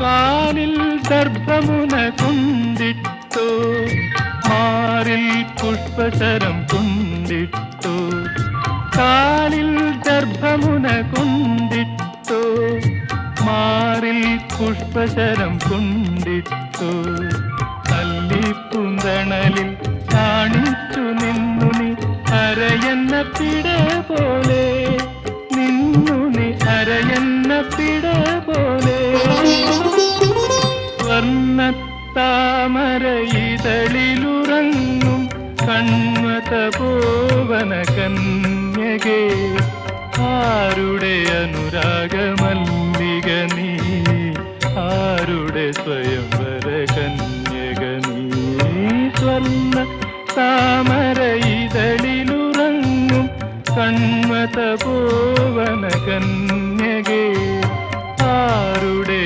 കാലിൽ ദർഭമുന കൊണ്ടിട്ടോ മാറിൽ പുഷ്പശരം കൊണ്ടിട്ടോ കാലിൽ ദർഭമുന കൊണ്ടിട്ടോ മാറിൽ പുഷ്പശരം കൊണ്ടിട്ടോ തല്ലിപ്പുന്തണലിൽ കാണിച്ചു നിന്നു നീ അരയെന്ന പിട പോലെ നിന്നു നീ അരയെന്ന പിട പോലെ സ്വർണ്ണത്താമര ഇതളിലുറങ്ങും കൺവതപോവന കന്യകേ ആരുടെ അനുരാഗമല്ലിക നീ ആരുടെ സ്വയംവര കന്യക നീ സ്വർണ്ണ താമര ഇതളിലുറങ്ങും കൺവതപോവന കന്യകേ ആരുടെ